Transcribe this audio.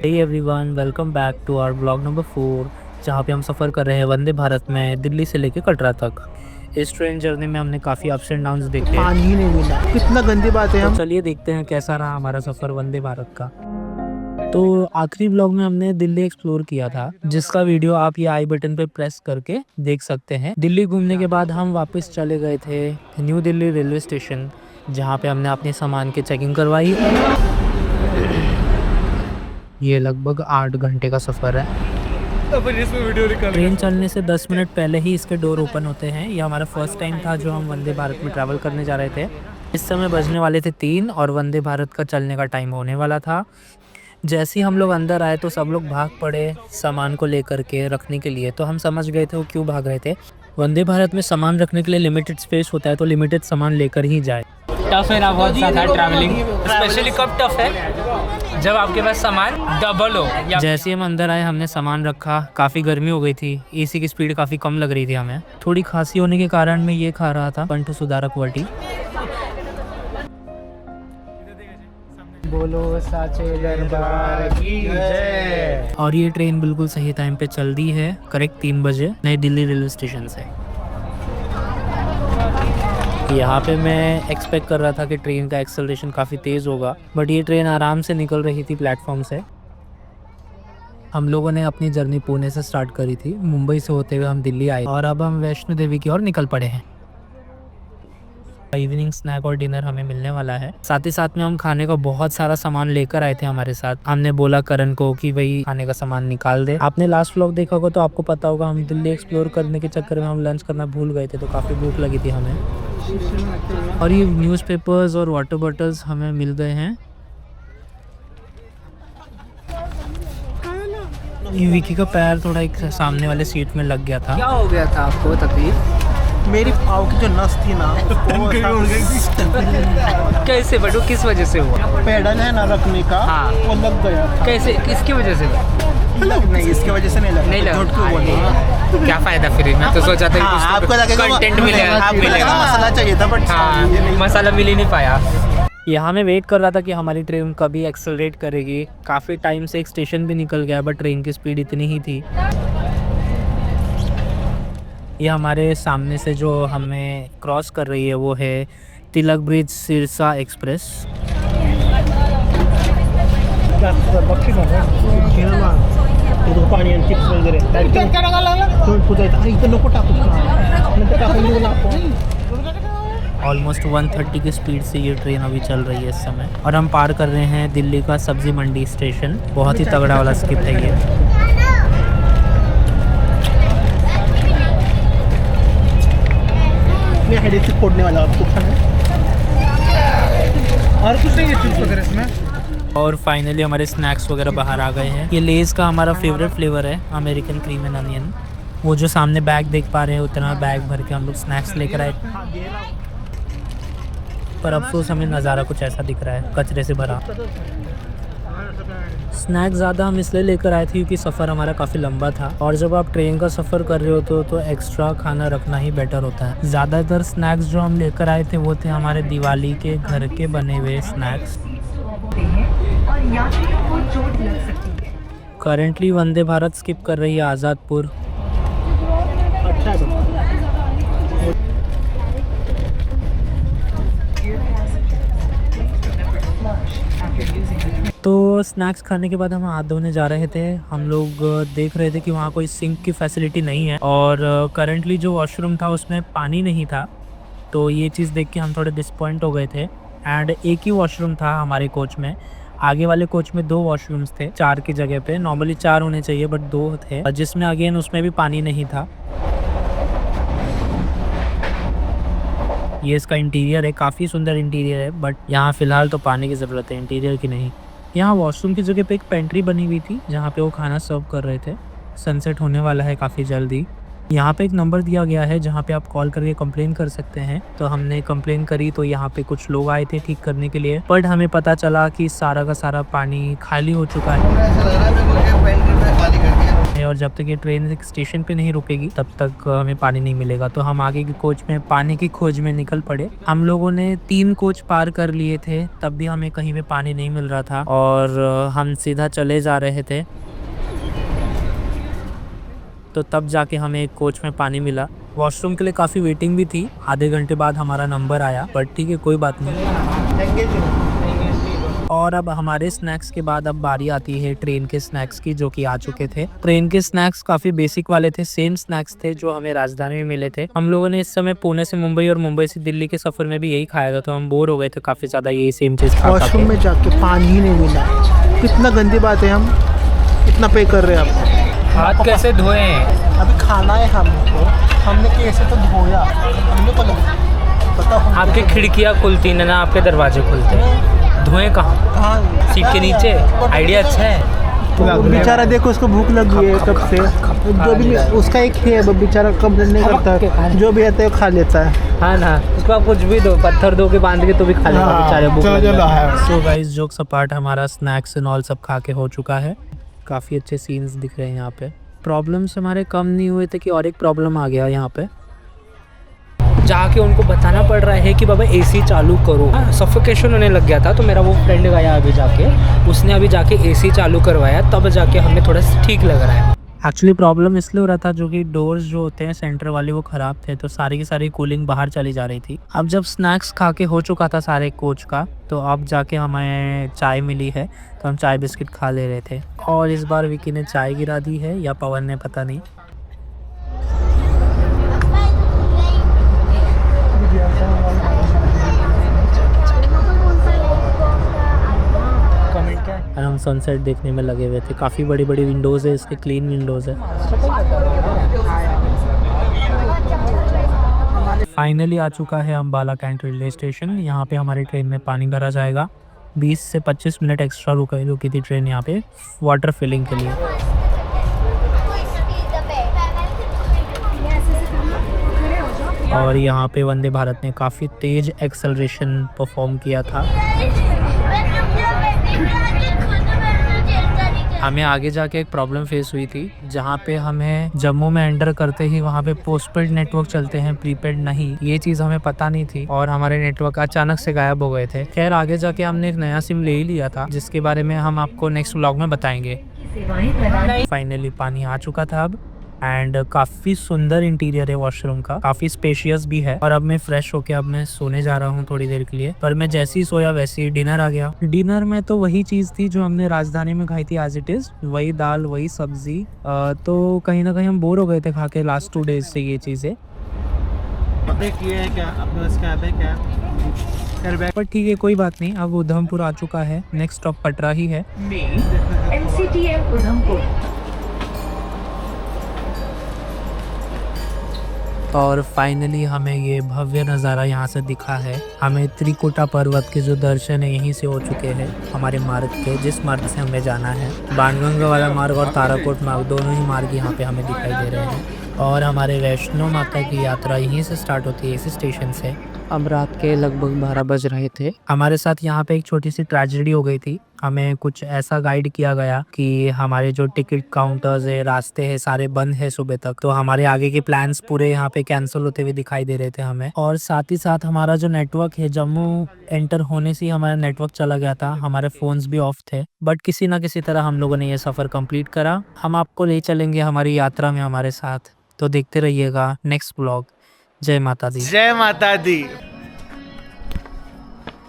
Hey everyone, welcome back to our blog number 4, जहाँ पे हम सफ़र कर रहे हैं वंदे भारत में दिल्ली से लेके कटरा तक। इस ट्रेन जर्नी में हमने काफ़ी अप्स एंड डाउन्स देखे। पानी ही नहीं मिला, कितना गंदी बात है। तो चलिए देखते हैं कैसा रहा हमारा सफ़र वंदे भारत का। तो आखिरी ब्लॉग में हमने दिल्ली एक्सप्लोर किया था, जिसका वीडियो आप ये आई बटन पे प्रेस करके देख सकते हैं। दिल्ली घूमने के बाद हम वापस चले गए थे न्यू दिल्ली रेलवे स्टेशन, जहाँ पे हमने अपने सामान की चेकिंग करवाई। ये लगभग 8 घंटे का सफ़र है। ट्रेन चलने से 10 मिनट पहले ही इसके डोर ओपन होते हैं। ये हमारा फर्स्ट टाइम था जो हम वंदे भारत में ट्रैवल करने जा रहे थे। इस समय बजने वाले थे 3 और वंदे भारत का चलने का टाइम होने वाला था। जैसे ही हम लोग अंदर आए तो सब लोग भाग पड़े सामान को लेकर के रखने के लिए। तो हम समझ गए थे वो क्यों भाग रहे थे। वंदे भारत में सामान रखने के लिए लिमिटेड स्पेस होता है, तो लिमिटेड सामान लेकर ही जाए। टफ है ना बहुत ज़्यादा ट्रैवलिंग, स्पेशली कब टफ है जब आपके पास सामान डबल हो। जैसे ही हम अंदर आए हमने सामान रखा, काफ़ी गर्मी हो गई थी, एसी की स्पीड काफ़ी कम लग रही थी हमें। थोड़ी खांसी होने के कारण मैं ये खा रहा था कंठ सुधारक वटी। बोलो साचे दरबार की जय। और ये ट्रेन बिल्कुल सही टाइम पे चल दी है, करेक्ट 3 बजे नई दिल्ली रेलवे स्टेशन से। यहाँ पे मैं एक्सपेक्ट कर रहा था कि ट्रेन का एक्सेलरेशन काफ़ी तेज़ होगा, बट ये ट्रेन आराम से निकल रही थी प्लेटफॉर्म से। हम लोगों ने अपनी जर्नी पुणे से स्टार्ट करी थी। मुंबई से होते हुए हम दिल्ली आए और अब हम वैष्णो देवी की ओर निकल पड़े हैं। इवनिंग स्नैक और डिनर हमें मिलने वाला है। साथ ही साथ में हम खाने का बहुत सारा सामान लेकर आए थे हमारे साथ। हमने बोला करण को कि भाई खाने का सामान निकाल दे। आपने लास्ट व्लॉग देखा होगा तो आपको पता होगा, हम दिल्ली एक्सप्लोर करने के चक्कर में हम लंच करना भूल गए थे, तो काफ़ी भूख लगी थी हमें। और ये न्यूज़पेपर्स और वाटर बॉटल्स हमें मिल गए हैं। विकी का पैर थोड़ा एक सामने वाले सीट में लग गया था। क्या हो गया था आपको तकलीफ? मेरी पाँव की जो नस थी ना कैसे बटू, किस वजह से हुआ? पेडल है ना रखने का, हाँ। वो लग गया था। कैसे, किसकी वजह से? नहीं, इसकी वजह से नहीं लगा। नहीं लगा। झूठ क्यों बोलूं? क्या फायदा फिर? मैं तो सोचा था हाँ, आपको लगेगा कंटेंट मिलेगा, आपको लगेगा मसाला चाहिए था, बट हाँ, मसाला मिल ही नहीं पाया। यहाँ मैं वेट कर रहा था कि हमारी ट्रेन कभी एक्सेलरेट करेगी। काफ़ी टाइम से एक स्टेशन भी निकल गया, बट ट्रेन की स्पीड इतनी ही थी। ये हमारे सामने से जो हमें क्रॉस कर रही है वो है तिलक ब्रिज सिरसा एक्सप्रेस। पाणी आणि चिप्स वगैरे इथं नको टाकू, नंतर टाकून ऑलमोस्ट 130 की स्पीड से ये ट्रेन अभी चल रही है इस समय। और हम पार कर रहे हैं दिल्ली का सब्जी मंडी स्टेशन। बहुत ही तगड़ा वाला स्किप है ये। हेडेक फोड़ने वाला आपको खाना और कुछ नहीं है चिप्स वगैरह इसमें। और फाइनली हमारे स्नैक्स वगैरह बाहर आ गए हैं। ये लेज़ का हमारा फेवरेट फ्लेवर है, अमेरिकन क्रीम एंड अनियन। वो जो सामने बैग देख पा रहे हैं, उतना बैग भर के हम लोग स्नैक्स लेकर आए। पर अफसोस हमें नज़ारा कुछ ऐसा दिख रहा है, कचरे से भरा। स्नैक्स ज़्यादा हम इसलिए लेकर आए थे क्योंकि सफ़र हमारा काफ़ी लंबा था, और जब आप ट्रेन का सफ़र कर रहे हो तो एक्स्ट्रा खाना रखना ही बेटर होता है। ज़्यादातर स्नैक्स जो हम लेकर आए थे वो थे हमारे दिवाली के घर के बने हुए snacks. Currently Vande Bharat skip कर रही है आज़ादपुर। तो स्नैक्स खाने के बाद हम हाथ धोने जा रहे थे। हम लोग देख रहे थे कि वहाँ कोई सिंक की फैसिलिटी नहीं है, और करंटली जो वॉशरूम था उसमें पानी नहीं था। तो ये चीज़ देख के हम थोड़े डिसपॉइंट हो गए थे। एंड एक ही वॉशरूम था हमारे कोच में। आगे वाले कोच में 2 वॉशरूम्स थे 4 की जगह पे। नॉर्मली 4 होने चाहिए, बट 2 थे, जिसमें अगेन उसमें भी पानी नहीं था। ये इसका इंटीरियर है, काफ़ी सुंदर इंटीरियर है, बट यहाँ फ़िलहाल तो पानी की ज़रूरत है, इंटीरियर की नहीं। यहाँ वॉशरूम की जगह पे एक पेंट्री बनी हुई थी जहाँ पे वो खाना सर्व कर रहे थे। सनसेट होने वाला है काफ़ी जल्दी। यहाँ पे एक नंबर दिया गया है जहाँ पे आप कॉल करके कंप्लेन कर सकते हैं। तो हमने कंप्लेन करी तो यहाँ पे कुछ लोग आए थे ठीक करने के लिए, बट हमें पता चला कि सारा का सारा पानी खाली हो चुका है। है और जब तक ये ट्रेन एक स्टेशन पे नहीं रुकेगी तब तक हमें पानी नहीं मिलेगा। तो हम आगे के कोच में पानी की खोज में निकल पड़े। हम लोगों ने 3 कोच पार कर लिए थे, तब भी हमें कहीं पे पानी नहीं मिल रहा था और हम सीधा चले जा रहे थे। तो तब जाके हमें एक कोच में पानी मिला। वॉशरूम के लिए काफ़ी वेटिंग भी थी, आधे घंटे बाद हमारा नंबर आया, बट ठीक है कोई बात नहीं। और अब हमारे स्नैक्स के बाद अब बारी आती है ट्रेन के स्नैक्स की, जो कि आ चुके थे। ट्रेन के स्नैक्स काफ़ी बेसिक वाले थे, सेम स्नैक्स थे जो हमें राजधानी में मिले थे। हम लोगों ने इस समय पुणे से मुंबई और मुंबई से दिल्ली के सफ़र में भी यही खाया था, तो हम बोर हो गए थे काफ़ी ज़्यादा यही सेम चीज़ खा खा वॉशरूम के। में जाके पानी ही नहीं मिला। कितना गंदी बात है, हम इतना पे कर रहे हैं आपको। हाथ कैसे धोए हैं? अभी खाना है हमको, हमने कैसे तो धोया, हमने को पता हो। आपकी खिड़कियाँ खुलती ना, आपके दरवाजे खुलते हैं, धोए कहाँ? कहाँ सीट के नीचे। आइडिया अच्छा है। तो बेचारा देखो, उसको भूख लगी है कब से, जो भी उसका एक है, वो बेचारा कब नहीं करता, जो भी आता है वो खा लेता है। हाँ ना, उसको आप कुछ भी दो, पत्थर दो के बांध के तो भी खा लेगा बेचारे, भूख लग रहा है। सो गाइस, जोक्स अपार्ट, हमारा स्नैक्स एंड ऑल सब खा के हो चुका है। काफ़ी अच्छे सीन्स दिख रहे हैं यहाँ पे। प्रॉब्लम्स हमारे कम नहीं हुए थे कि और एक प्रॉब्लम आ गया यहाँ पे। जाके उनको बताना पड़ रहा है कि बाबा एसी चालू करो। सफोकेशन होने लग गया था, तो मेरा वो फ्रेंड गया अभी जाके, उसने अभी जाके एसी चालू करवाया, तब जाके हमें थोड़ा ठीक लग रहा है। एक्चुअली प्रॉब्लम इसलिए हो रहा था जो कि डोर्स जो होते हैं सेंटर वाले वो ख़राब थे, तो सारी की सारी कूलिंग बाहर चली जा रही थी। अब जब स्नैक्स खा के हो चुका था सारे कोच का, तो अब जाके हमें चाय मिली है, तो हम चाय बिस्किट खा ले रहे थे। और इस बार विकी ने चाय गिरा दी है या पवन ने, पता नहीं। और हम सनसेट देखने में लगे हुए थे। काफ़ी बड़ी बड़ी विंडोज़ है, इसके क्लीन विंडोज़ है। फाइनली आ चुका है अम्बाला कैंट रेलवे स्टेशन। यहाँ पे हमारी ट्रेन में पानी भरा जाएगा। 20 से 25 मिनट एक्स्ट्रा रुकी थी ट्रेन यहाँ पे वाटर फिलिंग के लिए। और यहाँ पे वंदे भारत ने काफ़ी तेज एक्सेलरेशन परफॉर्म किया था। हमें आगे जाके एक प्रॉब्लम फेस हुई थी, जहाँ पे हमें जम्मू में एंटर करते ही वहाँ पे पोस्टपेड नेटवर्क चलते हैं, प्रीपेड नहीं। ये चीज़ हमें पता नहीं थी और हमारे नेटवर्क अचानक से गायब हो गए थे। खैर आगे जाके हमने एक नया सिम ले ही लिया था, जिसके बारे में हम आपको नेक्स्ट व्लॉग में बताएंगे। फाइनली पानी आ चुका था अब, एंड काफ़ी सुंदर इंटीरियर है वॉशरूम का, काफ़ी स्पेशियस भी है। और अब मैं फ्रेश होके अब मैं सोने जा रहा हूँ थोड़ी देर के लिए। पर मैं जैसे ही सोया वैसे ही डिनर आ गया। डिनर में तो वही चीज़ थी जो हमने राजधानी में खाई थी, एज इट इज़, वही दाल वही सब्जी। तो कहीं ना कहीं हम बोर हो गए थे खा के लास्ट 2 डेज से ये चीज़ें। पर ठीक है कोई बात नहीं, अब उधमपुर आ चुका है, नेक्स्ट स्टॉप पटरा ही है। MCTM उधमपुर। और फाइनली हमें ये भव्य नज़ारा यहाँ से दिखा है। हमें त्रिकुटा पर्वत के जो दर्शन है यहीं से हो चुके हैं, हमारे मार्ग के, जिस मार्ग से हमें जाना है। बाणगंगा वाला मार्ग और ताराकोट मार्ग, दोनों ही मार्ग यहाँ पे हमें दिखाई दे रहे हैं। और हमारे वैष्णो माता की यात्रा यहीं से स्टार्ट होती है, इसी स्टेशन से। अब रात के लगभग 12 बज रहे थे। हमारे साथ यहाँ पे एक छोटी सी ट्रेजेडी हो गई थी। हमें कुछ ऐसा गाइड किया गया कि हमारे जो टिकट काउंटर्स है, रास्ते हैं, सारे बंद है सुबह तक। तो हमारे आगे के प्लान्स पूरे यहाँ पे कैंसिल होते हुए दिखाई दे रहे थे हमें। और साथ ही साथ हमारा जो नेटवर्क है, जम्मू एंटर होने से ही हमारा नेटवर्क चला गया था, हमारे फोन्स भी ऑफ थे। बट किसी ना किसी तरह हम लोगों ने ये सफ़र कंप्लीट करा। हम आपको ले चलेंगे हमारी यात्रा में हमारे साथ, तो देखते रहिएगा नेक्स्ट ब्लॉग। जय माता दी। जय माता दी।